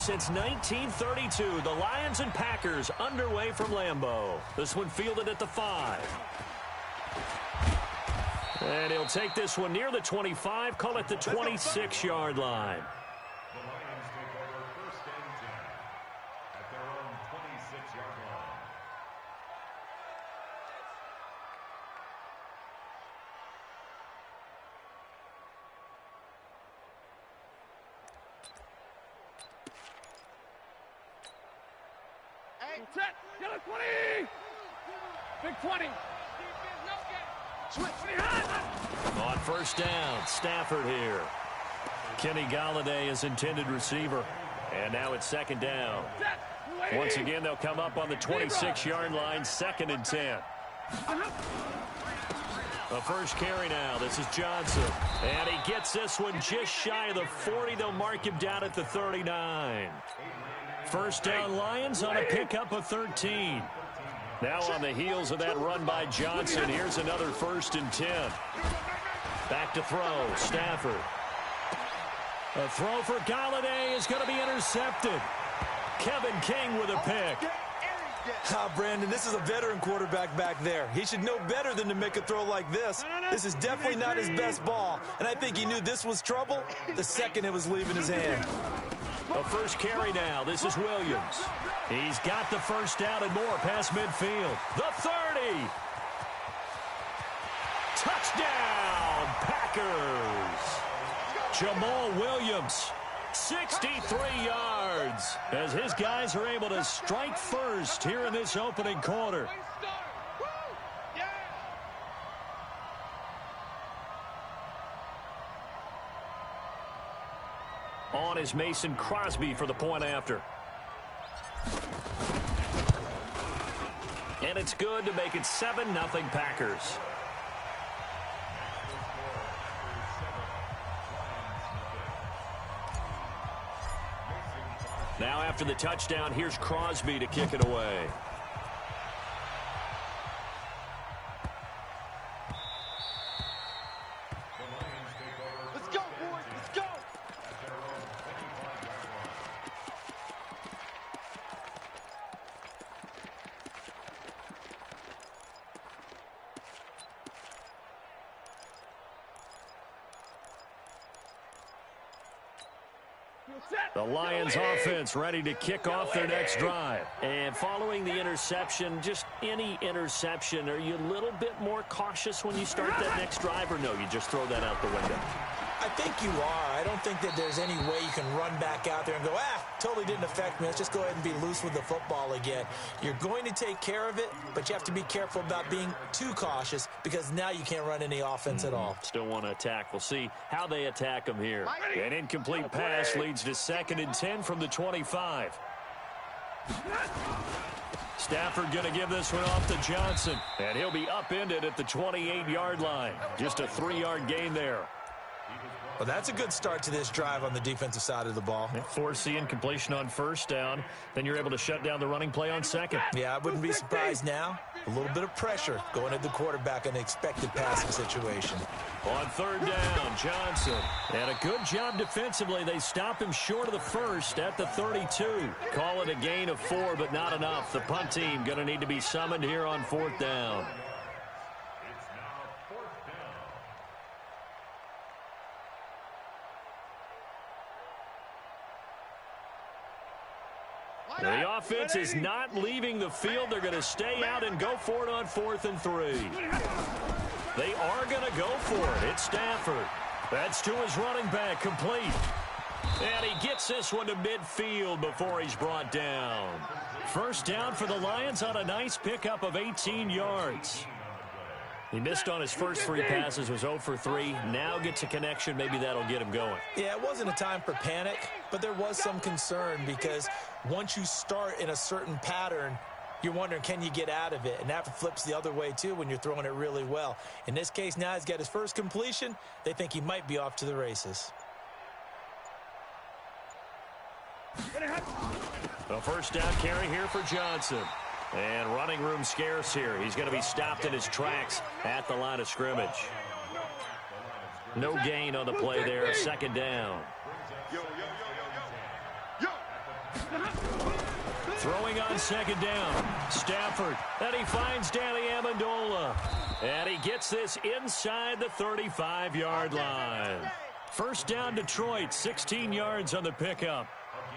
Since 1932, the Lions and Packers underway from Lambeau. This one fielded at the 5. And he'll take this one near the 25, call it the 26-yard line. The Lions take over first and 10 at their own 26-yard line. Set. Yellow 20. Big 20. On first down, Stafford here. Kenny Galladay is intended receiver. And now it's second down. Once again, they'll come up on the 26-yard line, 2nd and 10. The first carry now. This is Johnson. And he gets this one just shy of the 40. They'll mark him down at the 39. First down Lions on a pickup of 13. Now on the heels of that run by Johnson, here's another 1st and 10. Back to throw, Stafford. A throw for Galladay is going to be intercepted. Kevin King with a pick. Brandon, this is a veteran quarterback back there. He should know better than to make a throw like this. This is definitely not his best ball, and I think he knew this was trouble the second it was leaving his hand. The first carry now. This is Williams. He's got the first down and more past midfield. The 30. Touchdown, Packers. Jamal Williams, 63 yards, as his guys are able to strike first here in this opening quarter. On is Mason Crosby for the point after. And it's good to make it 7-0 Packers. Now after the touchdown, here's Crosby to kick it away. Let's go, boys. Let's go. The Lions offense ready to kick off their next drive. And following the interception, just any interception, are you a little bit more cautious when you start that next drive, or no, you just throw that out the window? I think you are. I don't think that there's any way you can run back out there and go, totally didn't affect me. Let's just go ahead and be loose with the football again. You're going to take care of it, but you have to be careful about being too cautious because now you can't run any offense at all. Still want to attack. We'll see how they attack them here. An incomplete pass leads to 2nd and 10 from the 25. Stafford going to give this one off to Johnson, and he'll be upended at the 28-yard line. Just a 3-yard gain there. Well, that's a good start to this drive on the defensive side of the ball. Force incompletion on first down. Then you're able to shut down the running play on second. Yeah, I wouldn't be surprised now. A little bit of pressure going at the quarterback in the expected passing situation. On 3rd down, Johnson. And a good job defensively. They stop him short of the first at the 32. Call it a gain of 4, but not enough. The punt team going to need to be summoned here on 4th down. The offense is not leaving the field. They're going to stay out and go for it on 4th and 3. They are going to go for it. It's Stafford. That's to his running back, complete. And he gets this one to midfield before he's brought down. First down for the Lions on a nice pickup of 18 yards. He missed on his first 3 passes, was 0 for 3. Now gets a connection. Maybe that'll get him going. Yeah, it wasn't a time for panic, but there was some concern because once you start in a certain pattern, you're wondering, can you get out of it? And that flips the other way, too, when you're throwing it really well. In this case, now he's got his first completion. They think he might be off to the races. The first down carry here for Johnson. And running room scarce here. He's going to be stopped in his tracks at the line of scrimmage. No gain on the play there. 2nd down. Throwing on second down. Stafford. And he finds Danny Amendola. And he gets this inside the 35-yard line. First down, Detroit. 16 yards on the pickup.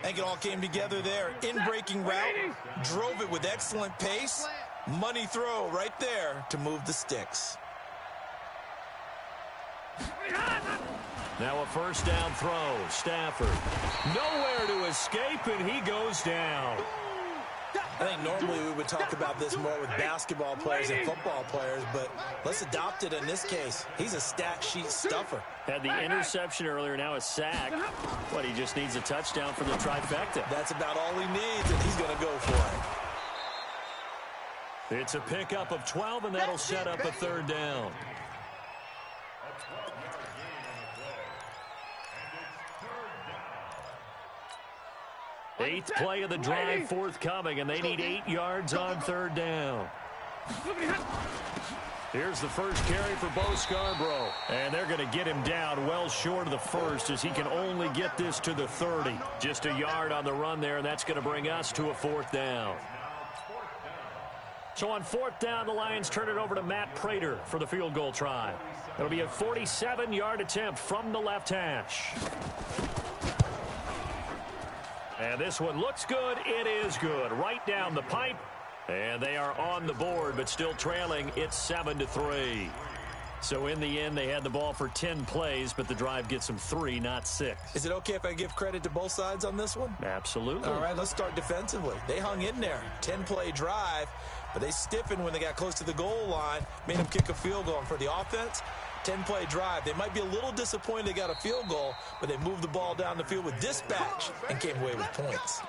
I think it all came together there. In-breaking route. Drove it with excellent pace. Money throw right there to move the sticks. Now a first down throw. Stafford. Nowhere to escape, and he goes down. I think normally we would talk about this more with basketball players and football players, but let's adopt it in this case. He's a stat sheet stuffer. Had the interception earlier, now a sack. But he just needs a touchdown for the trifecta. That's about all he needs, and he's going to go for it. It's a pickup of 12, and that'll set up a third down. Eighth play of the drive forthcoming, and they need 8 yards on third down. Here's the first carry for Bo Scarborough. And they're going to get him down well short of the first as he can only get this to the 30. Just a yard on the run there, and that's going to bring us to a fourth down. So on fourth down, the Lions turn it over to Matt Prater for the field goal try. It'll be a 47-yard attempt from the left hash. And this one looks good. It is good. Right down the pipe. And they are on the board, but still trailing. It's 7-3. So in the end, they had the ball for 10 plays, but the drive gets them 3, not 6. Is it okay if I give credit to both sides on this one? Absolutely. All right, let's start defensively. They hung in there. 10-play drive, but they stiffened when they got close to the goal line, made them kick a field goal. And for the offense, 10-play drive. They might be a little disappointed they got a field goal, but they moved the ball down the field with dispatch and came away with points.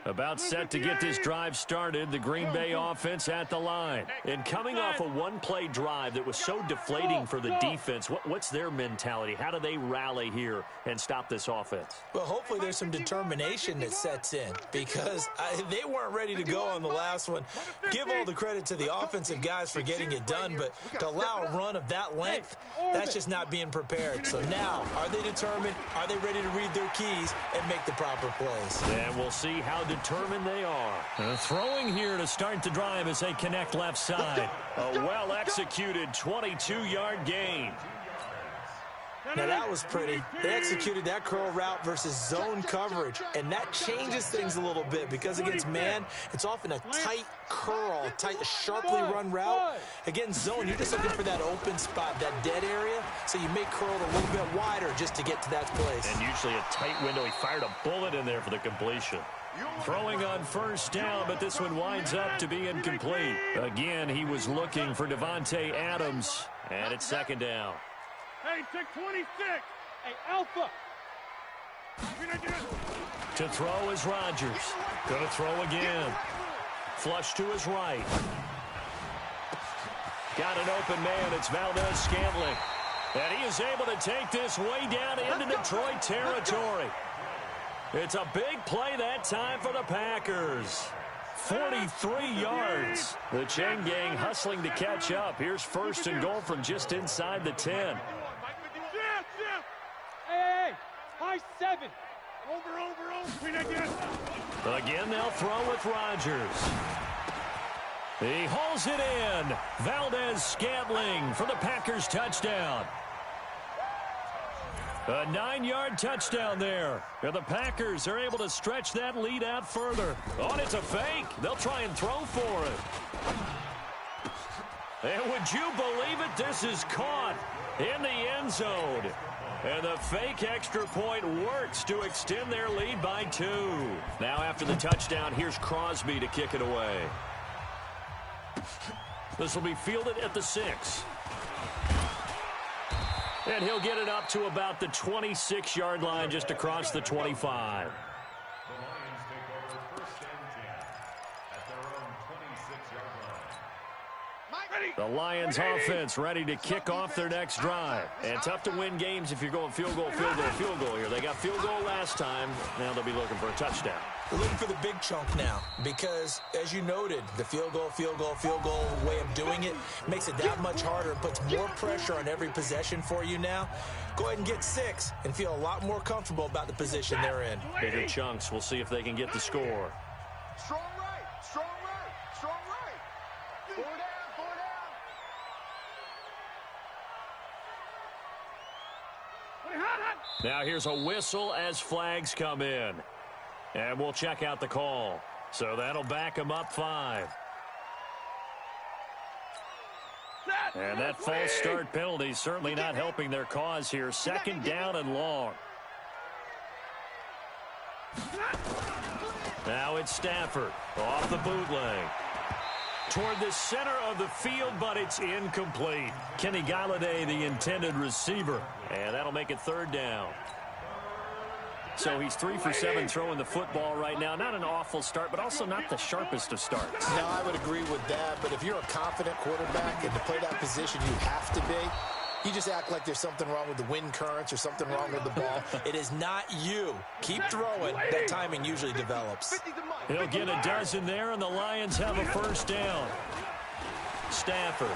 About set to get this drive started, the Green Bay offense at the line. And coming off a one-play drive that was so deflating for the defense, what's their mentality? How do they rally here and stop this offense? Well, hopefully there's some determination that sets in because they weren't ready to go on the last one. Give all the credit to the offensive guys for getting it done, but to allow a run of that length, that's just not being prepared. So now, are they determined? Are they ready to read their keys and make the proper plays? And we'll see how determined they are. Throwing here to start the drive as they connect left side. A well-executed 22-yard gain. Now that was pretty. They executed that curl route versus zone coverage, and that changes things a little bit because against man, it's often a tight curl, tight, sharply run route. Against zone, you're just looking for that open spot, that dead area, so you may curl it a little bit wider just to get to that place. And usually a tight window. He fired a bullet in there for the completion. Throwing on first down, but this one winds up to be incomplete. Again, he was looking for Devontae Adams, and it's second down. Hey, check 26. Hey, Alpha. To throw is Rodgers. Going to throw again. Flush to his right. Got an open man. It's Valdez-Scantling. And he is able to take this way down into Detroit territory. It's a big play that time for the Packers. 43 yards. The chain gang hustling to catch up. Here's first and goal from just inside the 10. Hey, high 7. Over. Again, they'll throw with Rodgers. He hauls it in. Valdez-Scantling for the Packers touchdown. A 9-yard touchdown there. And the Packers are able to stretch that lead out further. Oh, and it's a fake. They'll try and throw for it. And would you believe it? This is caught in the end zone. And the fake extra point works to extend their lead by 2. Now after the touchdown, here's Crosby to kick it away. This will be fielded at the 6. And he'll get it up to about the 26-yard line just across the 25. The Lions take over first and 10 at their own 26-yard line. Ready. The Lions offense ready to kick off their next drive. And tough to win games if you're going field goal, field goal, field goal here. They got field goal last time. Now they'll be looking for a touchdown. They're looking for the big chunk now because, as you noted, the field goal way of doing it makes it that much harder and puts more pressure on every possession for you now. Go ahead and get 6 and feel a lot more comfortable about the position they're in. Bigger chunks. We'll see if they can get the score. Strong right, strong right, strong right. 4 down, 4 down. Now here's a whistle as flags come in. And we'll check out the call. So that'll back them up 5. And that false start penalty certainly not helping their cause here. 2nd down and long. Now it's Stafford off the bootleg. Toward the center of the field, but it's incomplete. Kenny Galladay, the intended receiver. And that'll make it 3rd down. So he's 3 for 7 throwing the football right now. Not an awful start, but also not the sharpest of starts. Now, I would agree with that, but if you're a confident quarterback and to play that position you have to be, you just act like there's something wrong with the wind currents or something wrong with the ball. It is not you. Keep throwing. That timing usually develops. He'll get a dozen there, and the Lions have a 1st down. Stafford.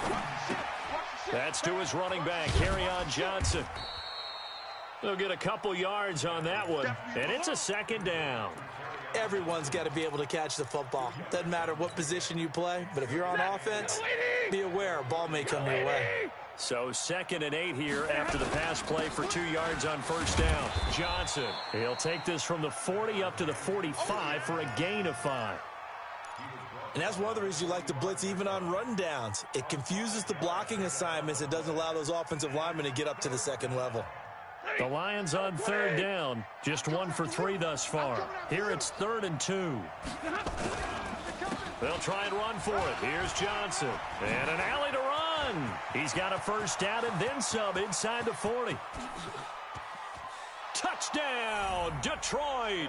That's to his running back, Kerryon Johnson. They'll get a couple yards on that one, and it's a 2nd down. Everyone's got to be able to catch the football. Doesn't matter what position you play, but if you're on offense, be aware a ball may come your way. So 2nd and 8 here after the pass play for 2 yards on 1st down. Johnson, he'll take this from the 40 up to the 45 for a gain of 5. And that's one of the reasons you like to blitz even on rundowns. It confuses the blocking assignments. It doesn't allow those offensive linemen to get up to the 2nd level. The Lions on 3rd down. Just 1 for 3 thus far. Here it's 3rd and 2. They'll try and run for it. Here's Johnson. And an alley to run. He's got a 1st down and then some inside the 40. Touchdown, Detroit.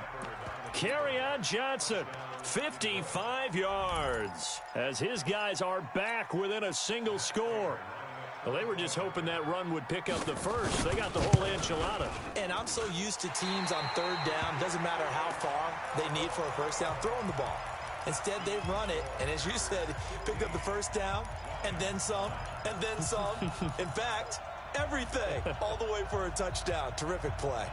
Kerryon Johnson, 55 yards. As his guys are back within a single score. Well, they were just hoping that run would pick up the 1st. They got the whole enchilada. And I'm so used to teams on 3rd down, doesn't matter how far they need for a 1st down, throwing the ball. Instead, they run it, and as you said, picked up the 1st down, and then some, and then some. In fact, everything, all the way for a touchdown. Terrific play.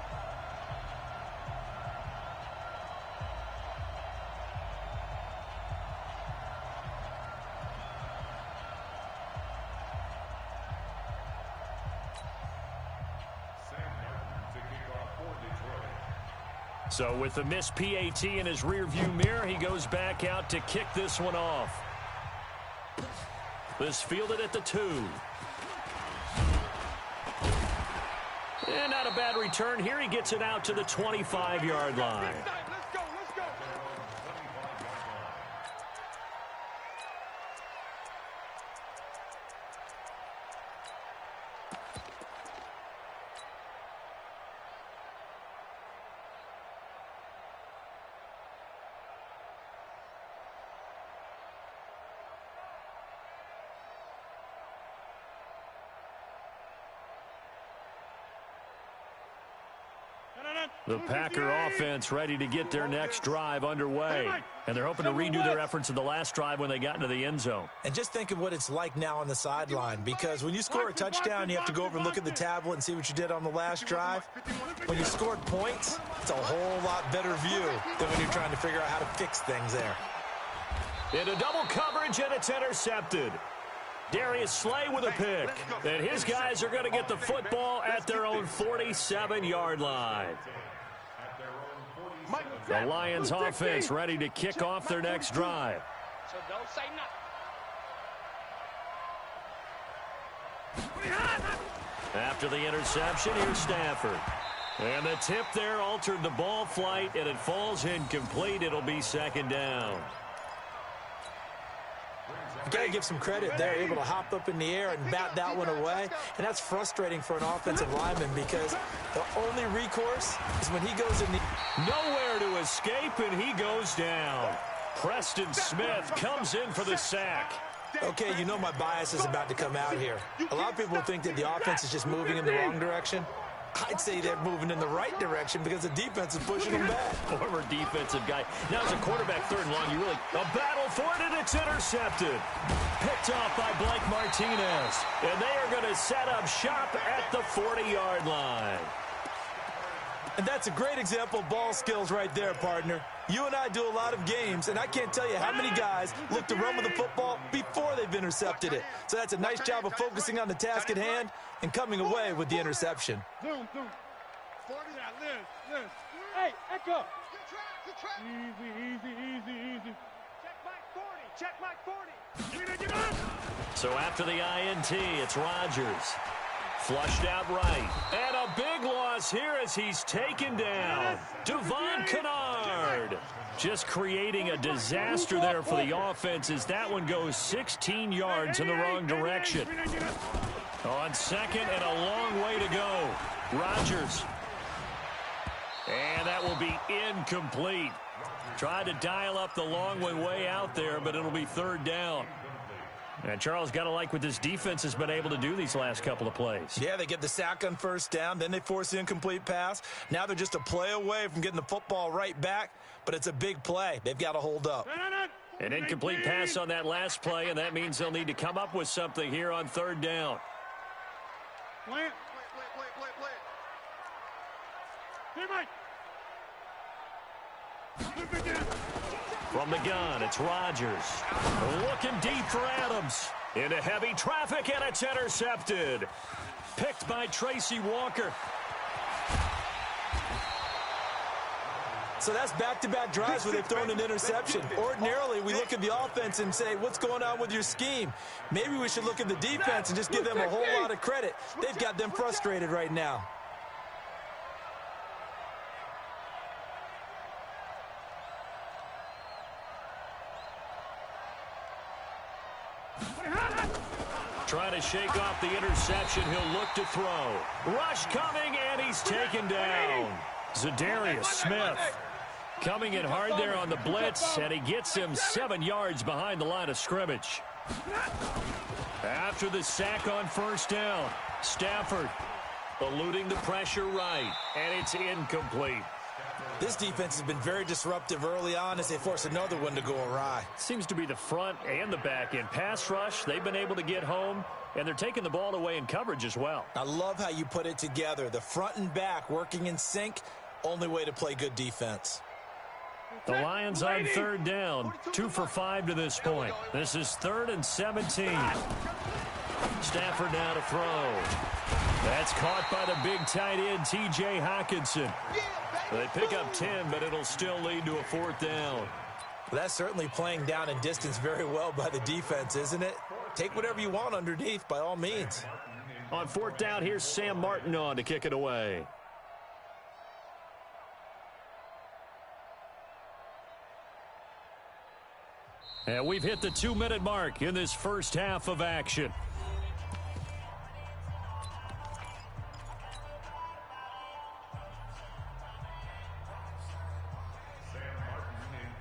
So with the missed PAT in his rearview mirror, he goes back out to kick this one off. This fielded at the 2. And not a bad return here. He gets it out to the 25-yard line. The Packer offense ready to get their next drive underway. And they're hoping to redo their efforts in the last drive when they got into the end zone. And just think of what it's like now on the sideline, because when you score a touchdown, you have to go over and look at the tablet and see what you did on the last drive. When you scored points, it's a whole lot better view than when you're trying to figure out how to fix things there. Into double coverage, and it's intercepted. Darius Slay with a pick. And his guys are going to get the football at their own 47-yard line. The Lions offense ready to kick off their next drive. So don't say nothing. After the interception, here's Stafford. And the tip there altered the ball flight, and it falls incomplete. It'll be 2nd down. You got to give some credit. They're able to hop up in the air and bat that one away. And that's frustrating for an offensive lineman because the only recourse is when he goes in the... Nowhere to escape, and he goes down. Preston Smith comes in for the sack. Okay, you know my bias is about to come out here. A lot of people think that the offense is just moving in the wrong direction. I'd say they're moving in the right direction because the defense is pushing them back. Former defensive guy. Now as a quarterback, third and long, you really a battle for it, and it's intercepted. Picked off by Blake Martinez. And they are going to set up shop at the 40-yard line. And that's a great example of ball skills right there, partner. You and I do a lot of games, and I can't tell you how many guys look to run with the football before they've intercepted it. So that's a nice job of focusing on the task at hand and coming away with the interception. Zoom. 40, Liz. Hey, Echo. Good track. Easy. Check Mike 40. So after the INT, it's Rodgers. Flushed out right. And a big loss here as he's taken down. Devon Kennard just creating a disaster there for the offense as that one goes 16 yards in the wrong direction. On second and a long way to go. Rodgers. And that will be incomplete. Tried to dial up the long one way out there, but it'll be third down. And Charles, got to like what this defense has been able to do these last couple of plays. Yeah, they get the sack on first down, then they force the incomplete pass. Now they're just a play away from getting the football right back, but it's a big play. They've got to hold up. An incomplete pass on that last play, and that means they'll need to come up with something here on third down. Play. Hey, Mike. From the gun, it's Rodgers. Looking deep for Adams. Into heavy traffic, and it's intercepted. Picked by Tracy Walker. So that's back-to-back drives where they've thrown an interception. Ordinarily, we look at the offense and say, what's going on with your scheme? Maybe we should look at the defense and just give them a whole lot of credit. They've got them frustrated right now. Trying to shake off the interception. He'll look to throw. Rush coming, and he's taken down. Zadarius Smith coming in hard there on the blitz, and he gets him 7 yards behind the line of scrimmage. After the sack on first down, Stafford eluding the pressure right, and it's incomplete. This defense has been very disruptive early on as they force another one to go awry. Seems to be the front and the back end. Pass rush, they've been able to get home, and they're taking the ball away in coverage as well. I love how you put it together. The front and back working in sync, only way to play good defense. The Lions on third down, 2 for 5 to this point. This is 3rd and 17. Stafford now to throw. That's caught by the big tight end, T.J. Hockenson. They pick up 10, but it'll still lead to a 4th down. Well, that's certainly playing down in distance very well by the defense, isn't it? Take whatever you want underneath, by all means. On 4th down, here's Sam Martin on to kick it away. And we've hit the 2-minute mark in this first half of action.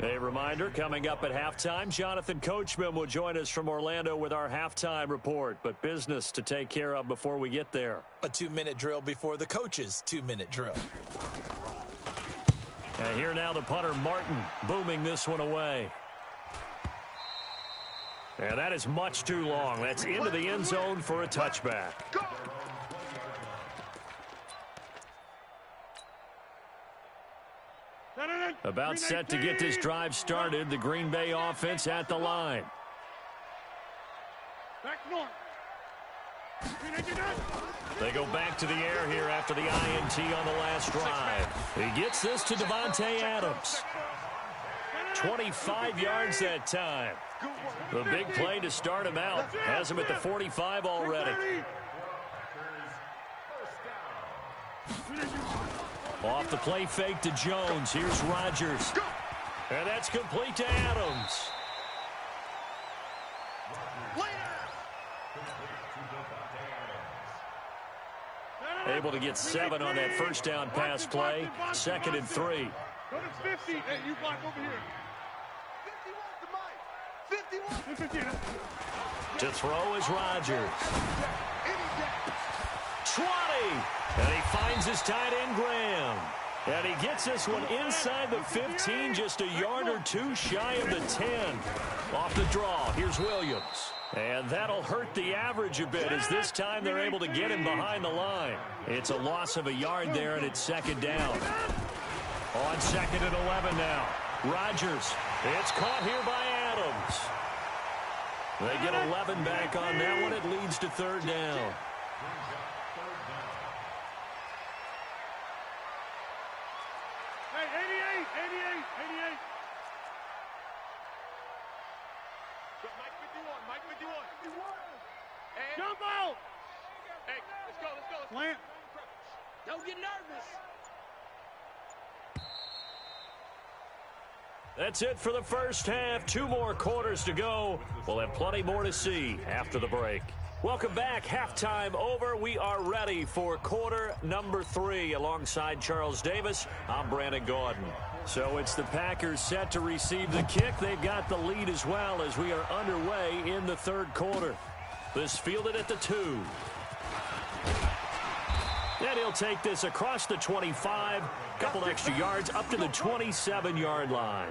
A reminder, coming up at halftime, Jonathan Coachman will join us from Orlando with our halftime report, but business to take care of before we get there. A 2-minute drill before the coach's 2-minute drill. And here now the punter, Martin, booming this one away. And that is much too long. That's into the end zone for a touchback. About set to get this drive started. The Green Bay offense at the line. They go back to the air here after the INT on the last drive. He gets this to Davante Adams. 25 yards that time. The big play to start him out. Has him at the 45 already. Off the play fake to Jones. Here's Rodgers. And that's complete to Adams. Able to get 7 on that first down pass play. 2nd and 3. Go to 50. Hey, you block over here. 51 to Mike. 51. To throw is Rodgers. 20. And he finds his tight end, Graham. And he gets this one inside the 15, just a yard or two shy of the 10. Off the draw, here's Williams. And that'll hurt the average a bit, as this time they're able to get him behind the line. It's a loss of a yard there, and it's second down. On 2nd and 11 now. Rodgers. It's caught here by Adams. They get 11 back on that one. It leads to third down. Hey, 88. Mike 51. Jump out! Hey, let's go. Slant. Don't get nervous. That's it for the first half. 2 more quarters to go. We'll have plenty more to see after the break. Welcome back. Halftime over. We are ready for quarter number 3. Alongside Charles Davis, I'm Brandon Gaudin. So it's the Packers set to receive the kick. They've got the lead as well as we are underway in the third quarter. This fielded at the 2. And he'll take this across the 25. Couple extra yards up to the 27-yard line.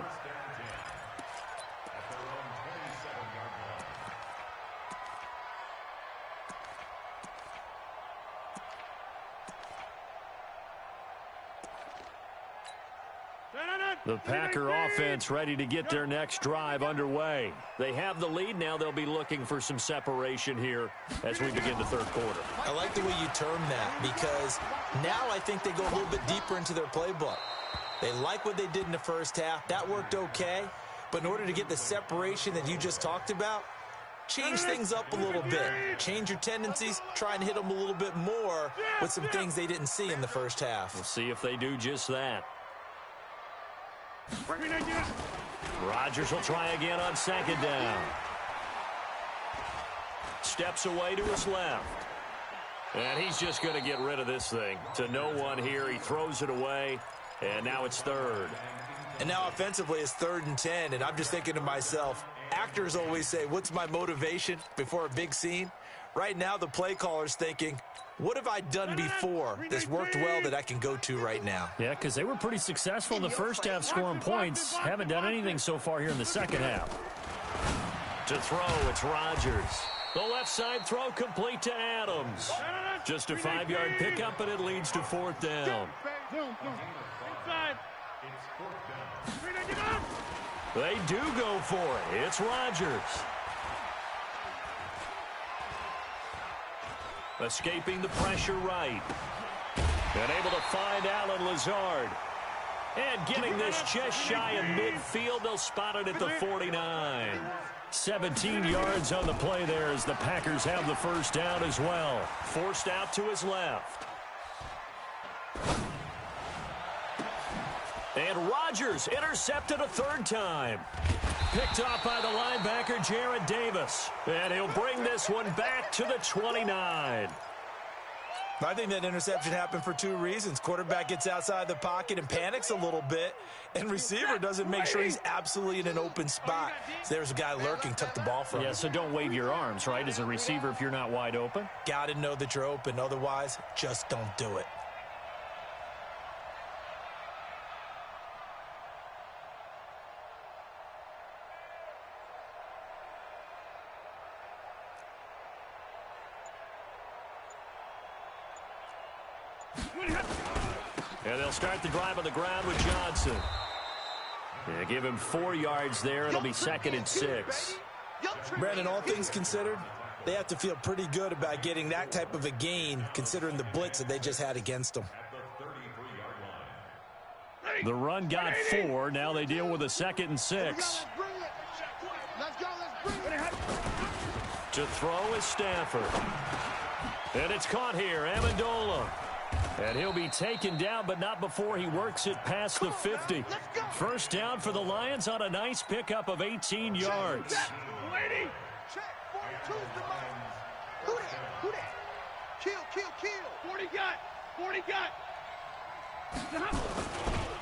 The Packer offense ready to get their next drive underway. They have the lead. Now they'll be looking for some separation here as we begin the third quarter. I like the way you term that, because now I think they go a little bit deeper into their playbook. They like what they did in the first half. That worked okay. But in order to get the separation that you just talked about, change things up a little bit. Change your tendencies. Try and hit them a little bit more with some things they didn't see in the first half. We'll see if they do just that. Rodgers will try again on 2nd down. Steps away to his left. And he's just going to get rid of this thing. To no one here. He throws it away. And now it's 3rd. And now offensively it's 3rd and 10. And I'm just thinking to myself, actors always say, what's my motivation before a big scene? Right now the play caller's thinking, what have I done before that's worked well that I can go to right now? Yeah, because they were pretty successful in the first half scoring points. Haven't done anything so far here in the second half. To throw, it's Rodgers. The left side throw complete to Adams. Just a 5-yard pickup, and it leads to 4th down. They do go for it. It's Rodgers. Escaping the pressure right. And able to find Alan Lazard. And getting this just shy of midfield. They'll spot it at the 49. 17 yards on the play there as the Packers have the first down as well. Forced out to his left. And Rodgers intercepted a 3rd time. Picked off by the linebacker, Jared Davis. And he'll bring this one back to the 29. I think that interception happened for 2 reasons. Quarterback gets outside the pocket and panics a little bit, and receiver doesn't make sure he's absolutely in an open spot. So there's a guy lurking, took the ball from him. Yeah, so don't wave your arms, right, as a receiver if you're not wide open. Got to know that you're open. Otherwise, just don't do it. And they'll start the drive on the ground with Johnson. Yeah, give him 4 yards there. It'll be 2nd and 6. Brandon, all things considered, they have to feel pretty good about getting that type of a gain, considering the blitz that they just had against them. The run got 4. Now they deal with a 2nd and 6. To throw is Stafford. And it's caught here, Amendola. And he'll be taken down, but not before he works it past the 50. First down for the Lions on a nice pickup of 18 yards.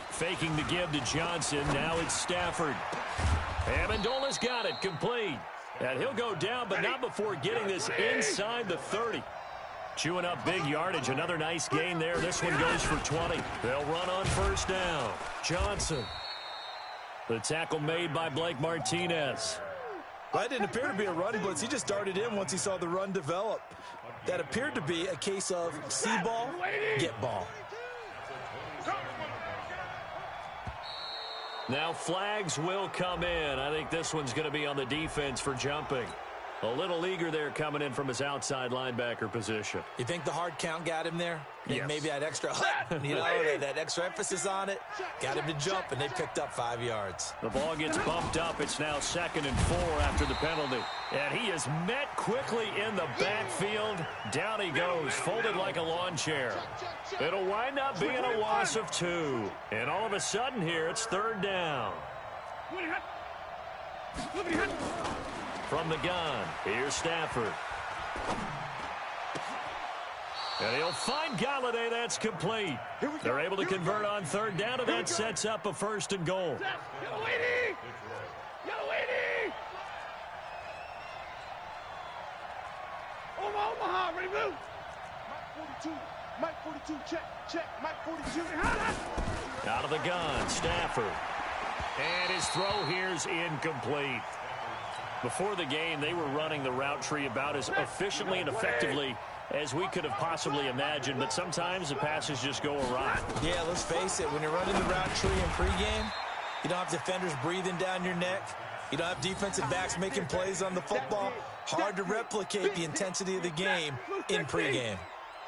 Faking the give to Johnson. Now it's Stafford. Amendola's got it. Complete. And he'll go down, but not before getting this inside the 30. Chewing up big yardage. Another nice gain there. This one goes for 20. They'll run on first down. Johnson. The tackle made by Blake Martinez. That didn't appear to be a run blitz. He just darted in once he saw the run develop. That appeared to be a case of see ball, get ball. Now flags will come in. I think this one's going to be on the defense for jumping. A little eager there coming in from his outside linebacker position. You think the hard count got him there? Yes. Maybe that extra, that extra emphasis on it got him to jump, and they picked up 5 yards. The ball gets bumped up. It's now 2nd and 4 after the penalty. And he is met quickly in the backfield. Down he goes, folded like a lawn chair. It'll wind up being a loss of 2. And all of a sudden here, it's 3rd down. From the gun, here's Stafford. And he'll find Galladay. That's complete. They're able to convert on 3rd down, and that sets up a 1st and goal. Omaha, ready, move. Mike 42, check, Mike 42. Out of the gun, Stafford. And his throw here's incomplete. Before the game, they were running the route tree about as efficiently and effectively as we could have possibly imagined, but sometimes the passes just go awry. Yeah, let's face it, when you're running the route tree in pregame, you don't have defenders breathing down your neck. You don't have defensive backs making plays on the football. Hard to replicate the intensity of the game in pregame.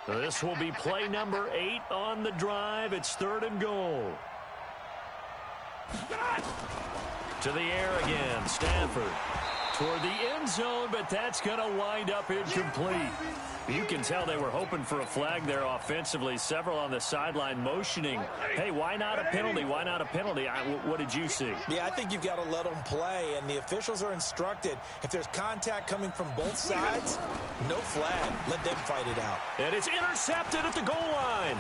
This will be play number 8 on the drive. It's 3rd and goal. To the air again, Stafford. Toward the end zone, but that's going to wind up incomplete. You can tell they were hoping for a flag there offensively. Several on the sideline motioning, hey, why not a penalty? Why not a penalty? What did you see? Yeah, I think you've got to let them play, and the officials are instructed. If there's contact coming from both sides, no flag. Let them fight it out. And it's intercepted at the goal line.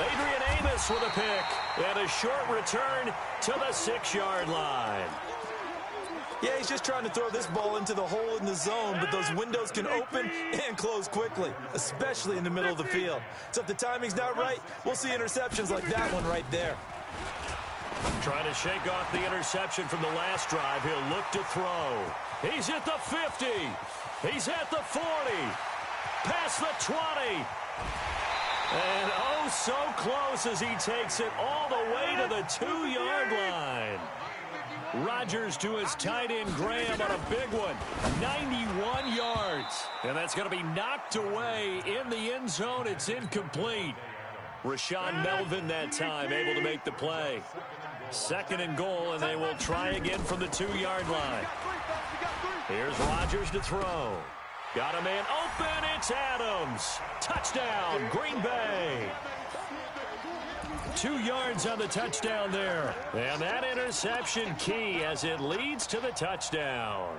Adrian Amos with a pick, and a short return to the 6-yard line. Yeah, he's just trying to throw this ball into the hole in the zone, but those windows can open and close quickly, especially in the middle of the field. So if the timing's not right, we'll see interceptions like that one right there. Trying to shake off the interception from the last drive. He'll look to throw. He's at the 50. He's at the 40. Past the 20. And oh, so close as he takes it all the way to the 2-yard line. Rodgers to his tight end Graham on a big one. 91 yards. And that's going to be knocked away in the end zone. It's incomplete. Rashawn Melvin that time able to make the play. 2nd and goal, and they will try again from the 2-yard line. Here's Rodgers to throw. Got a man open. It's Adams. Touchdown, Green Bay. 2 yards on the touchdown there. And that interception key as it leads to the touchdown.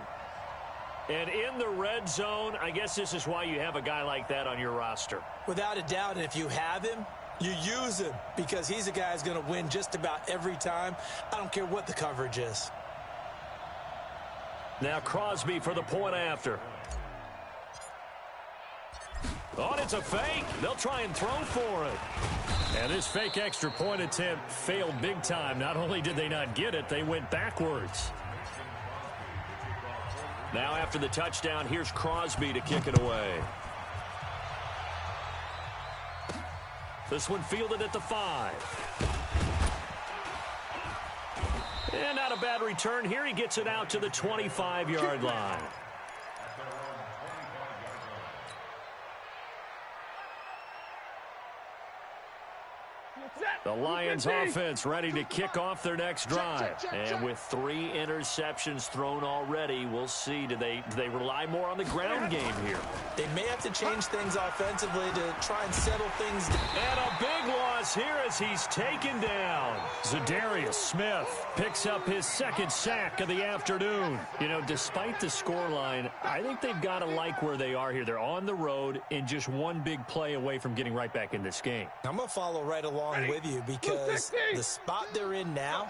And in the red zone, I guess this is why you have a guy like that on your roster. Without a doubt, and if you have him, you use him because he's a guy who's going to win just about every time. I don't care what the coverage is. Now Crosby for the point after. Oh, and it's a fake. They'll try and throw for it. And this fake extra point attempt failed big time. Not only did they not get it, they went backwards. Now after the touchdown, here's Crosby to kick it away. This one fielded at the 5. And not a bad return here. He gets it out to the 25-yard line. The Lions offense ready to kick off their next drive. And with 3 interceptions thrown already, we'll see. Do they rely more on the ground game here? They may have to change things offensively to try and settle things down. And a big loss here as he's taken down. Zadarius Smith picks up his 2nd sack of the afternoon. You know, despite the scoreline, I think they've got to like where they are here. They're on the road and just one big play away from getting right back in this game. I'm going to follow right along with you because the spot they're in now,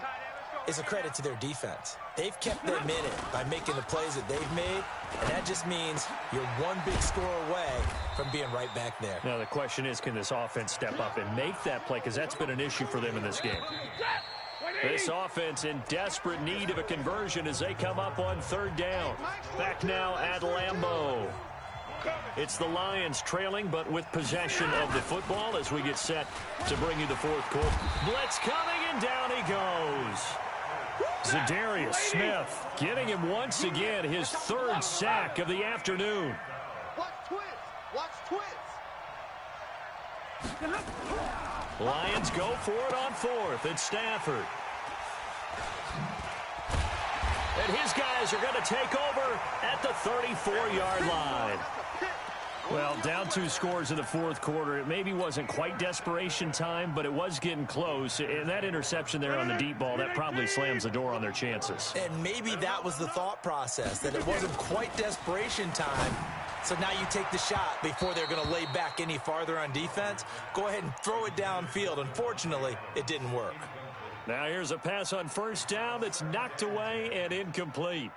is a credit to their defense. They've kept them in it by making the plays that they've made, and that just means you're one big score away from being right back there. Now the question is, can this offense step up and make that play? Because that's been an issue for them in this game. This offense in desperate need of a conversion as they come up on third down. Back now at Lambeau. It's the Lions trailing, but with possession of the football as we get set to bring you the fourth quarter. Blitz coming, and down he goes. Zadarius Smith getting him once again, his third sack of the afternoon. Watch twins. Watch twins. Lions go for it on fourth. It's Stafford. And his guys are going to take over at the 34-yard line. Well, down 2 scores in the fourth quarter. It maybe wasn't quite desperation time, but it was getting close. And that interception there on the deep ball, that probably slams the door on their chances. And maybe that was the thought process, that it wasn't quite desperation time. So now you take the shot before they're going to lay back any farther on defense. Go ahead and throw it downfield. Unfortunately, it didn't work. Now here's a pass on first down that's knocked away and incomplete.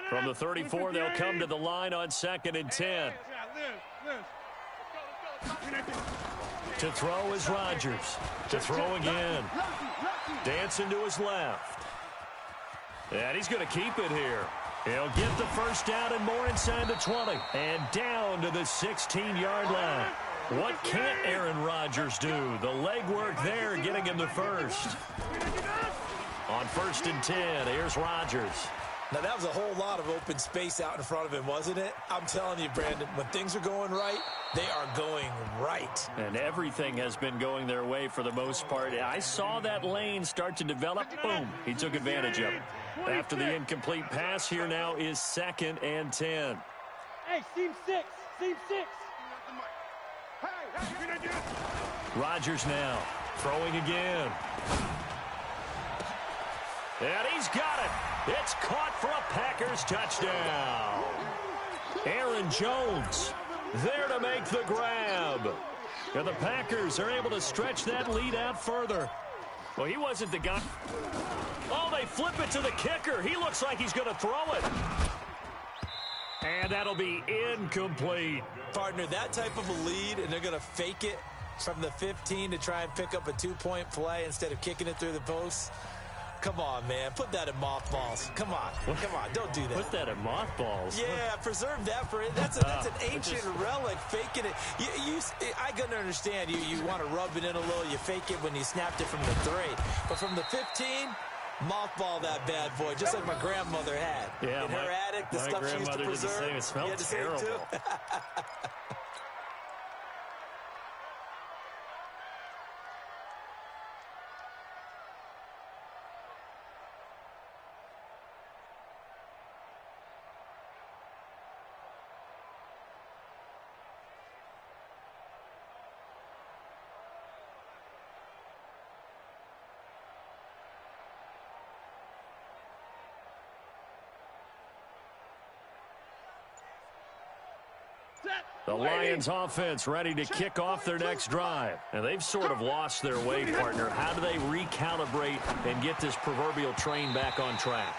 From the 34, they'll come to the line on 2nd and 10. To throw is Rodgers. To throw again. Dancing to his left. And he's going to keep it here. He'll get the first down and more inside the 20. And down to the 16-yard line. What can't Aaron Rodgers do? The legwork there getting him the first. On 1st and 10, here's Rodgers. Now, that was a whole lot of open space out in front of him, wasn't it? I'm telling you, Brandon, when things are going right, they are going right. And everything has been going their way for the most part. I saw that lane start to develop. Boom. He took advantage of it. After the incomplete pass, here now is 2nd and 10. Hey, seam 6. Seam 6. Rodgers now throwing again. And he's got it. It's caught for a Packers touchdown. Aaron Jones there to make the grab. And the Packers are able to stretch that lead out further. Well, he wasn't the guy. Oh, they flip it to the kicker. He looks like he's going to throw it. And that'll be incomplete. Partner, that type of a lead, and they're going to fake it from the 15 to try and pick up a 2-point play instead of kicking it through the posts. Come on, man. Put that in mothballs. Come on. Come on. Don't do that. Put that in mothballs. Yeah, preserve that for it. That's an ancient relic. Faking it. I can understand. You want to rub it in a little. You fake it when you snapped it from the 3. But from the 15, mothball that bad boy, just like my grandmother had. Yeah, in her attic, the stuff she used to preserve. It smelled terrible. The Lions offense ready to kick off their next drive. And they've sort of lost their way, partner. How do they recalibrate and get this proverbial train back on track?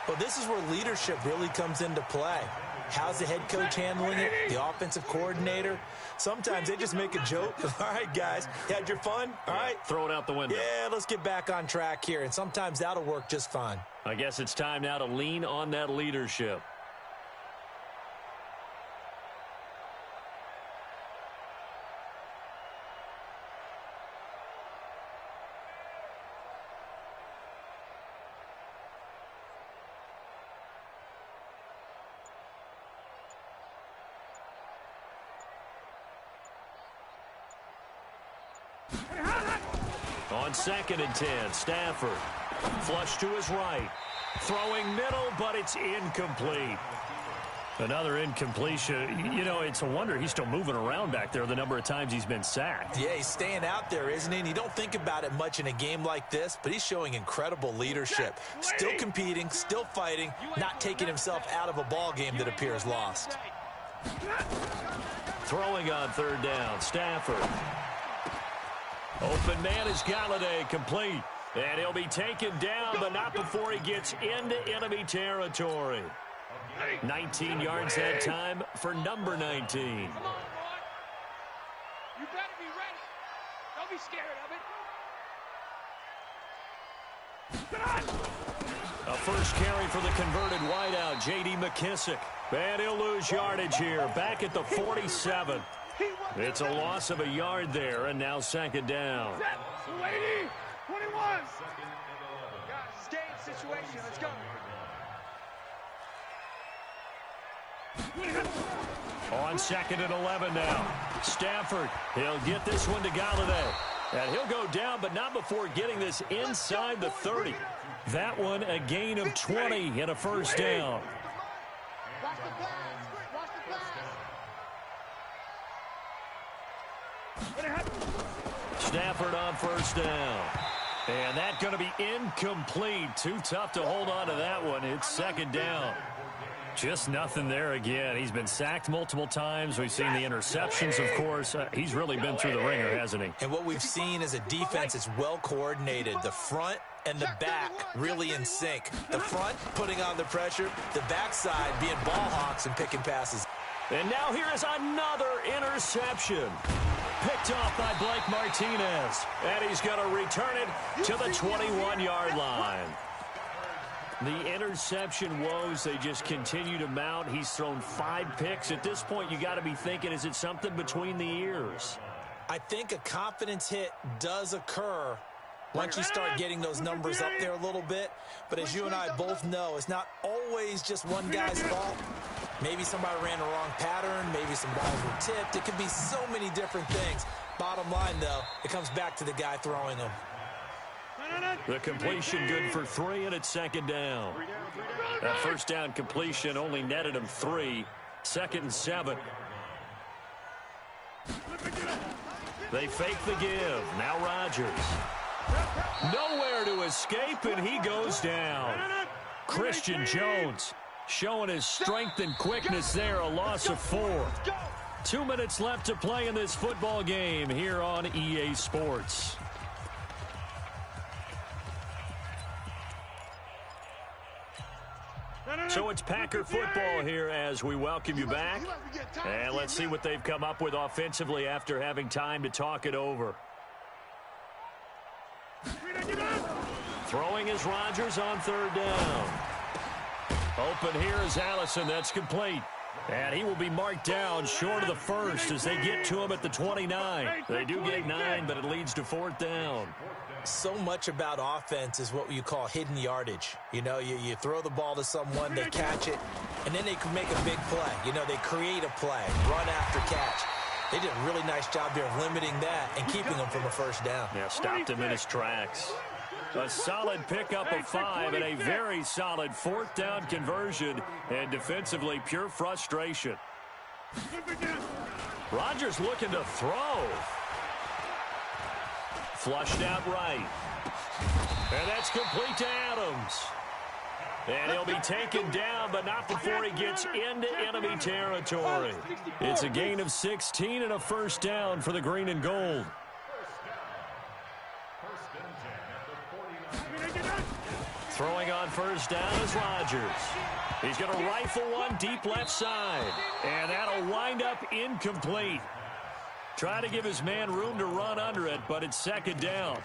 Well, this is where leadership really comes into play. How's the head coach handling it? The offensive coordinator? Sometimes they just make a joke. All right, guys, you had your fun? All right. Throw it out the window. Yeah, let's get back on track here. And sometimes that'll work just fine. I guess it's time now to lean on that leadership. On 2nd and 10, Stafford. Flush to his right. Throwing middle, but it's incomplete. Another incompletion. You know, it's a wonder he's still moving around back there the number of times he's been sacked. Yeah, he's staying out there, isn't he? And you don't think about it much in a game like this, but he's showing incredible leadership. Still competing, still fighting, not taking himself out of a ball game that appears lost. Throwing on 3rd down, Stafford. Open man is Galladay, complete. And he'll be taken down, but not before he gets into enemy territory. 19 yards that time for number 19. Come on, boy. You better be ready. Don't be scared of it. A first carry for the converted wideout, J.D. McKissick. And he'll lose yardage here, back at the 47. It's a loss of a yard there, and now second down. 280, 21. Guys, it's game situation. Let's go. On second and 11 now. Stafford, he'll get this one to Galladay. And he'll go down, but not before getting this inside the 30. That one a gain of 20 and a first down. Watch the pass. Watch the pass. Stafford on first down. And that's going to be incomplete. Too tough to hold on to that one. It's second down. Just nothing there again. He's been sacked multiple times. We've seen the interceptions, of course. He's really been through the ringer, hasn't he? And what we've seen is a defense that's well coordinated. The front and the back really in sync. The front putting on the pressure, the backside being ball hawks and picking passes. And now here is another interception. Picked off by Blake Martinez. And he's going to return it to the 21-yard line. The interception woes, they just continue to mount. He's thrown 5 picks. At this point, you got to be thinking, is it something between the ears? I think a confidence hit does occur once you start getting those numbers up there a little bit. But as you and I both know, it's not always just one guy's fault. Maybe somebody ran the wrong pattern. Maybe some balls were tipped. It could be so many different things. Bottom line, though, it comes back to the guy throwing them. The completion good for 3, and it's second down. That first down completion only netted him 3. Second and 7. They fake the give. Now Rodgers. Nowhere to escape, and he goes down. Christian Jones showing his strength and quickness there, a loss of 4. 2 minutes left to play in this football game here on EA Sports. So it's Packer football here as we welcome you back. And let's see what they've come up with offensively after having time to talk it over. Throwing is Rodgers on third down. Open here is Allison. That's complete. And he will be marked down short of the first as they get to him at the 29. They do get 9, but it leads to fourth down. So much about offense is what you call hidden yardage. You know, you throw the ball to someone, they catch it, and then they can make a big play. You know, they create a play, run after catch. They did a really nice job there of limiting that and keeping him from a first down. Yeah, stopped him in his tracks. A solid pickup of 5 and a very solid fourth down conversion, and defensively pure frustration. Rodgers looking to throw. Flushed out right. And that's complete to Adams. And he'll be taken down, but not before he gets into enemy territory. It's a gain of 16 and a first down for the green and gold. Throwing on first down is Rodgers. He's going to rifle one deep left side. And that'll wind up incomplete. Trying to give his man room to run under it, but it's second down.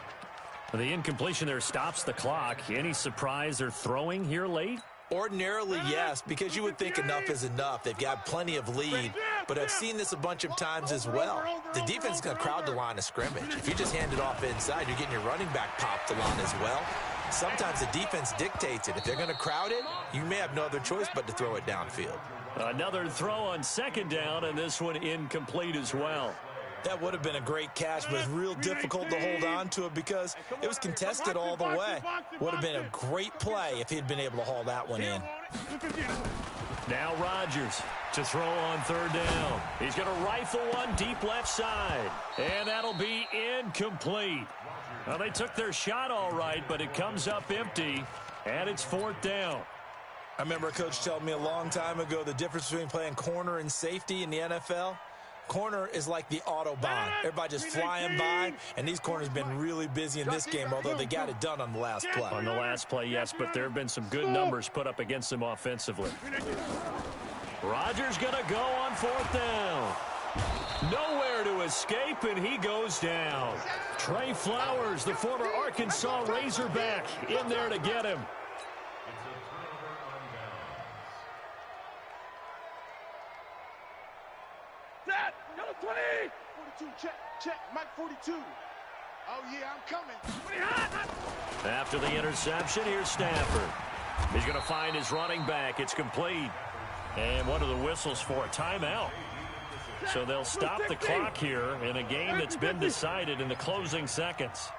The incompletion there stops the clock. Any surprise they're throwing here late? Ordinarily, yes, because you would think enough is enough. They've got plenty of lead, but I've seen this a bunch of times as well. The defense is going to crowd the line of scrimmage. If you just hand it off inside, you're getting your running back popped a lot as well. Sometimes the defense dictates it. If they're going to crowd it, you may have no other choice but to throw it downfield. Another throw on second down, and this one incomplete as well. That would have been a great catch, but it's real difficult to hold on to it because it was contested all the way. Would have been a great play if he'd been able to haul that one in. Now Rodgers to throw on third down. He's going to rifle one deep left side, and that'll be incomplete. Well, they took their shot all right, but it comes up empty, and it's fourth down. I remember a coach telling me a long time ago the difference between playing corner and safety in the NFL. Corner is like the Autobahn. Everybody just flying by, and these corners been really busy in this game, although they got it done on the last play. On the last play, yes, but there have been some good numbers put up against them offensively. Rodgers going to go on 4th down. Nowhere to escape, and he goes down. Trey Flowers, the former Arkansas Razorback, in there to get him. Set. Yellow 20. 42, check, Mike 42. Oh, yeah, I'm coming. 20 hot. After the interception, here's Stafford. He's going to find his running back. It's complete. And one of the whistles for a timeout. So they'll stop the clock here in a game that's been decided in the closing seconds.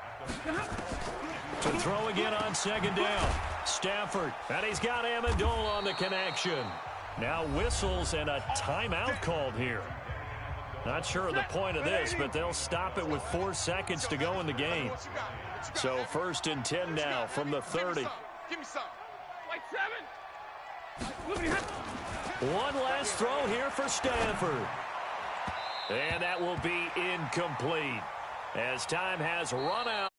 To throw again on 2nd down. Stafford, and he's got Amendola on the connection. Now whistles and a timeout called here. Not sure of the point of this, but they'll stop it with 4 seconds to go in the game. So 1st and 10 now from the 30. Give me some. Like 7. One last throw here for Stafford. And that will be incomplete as time has run out.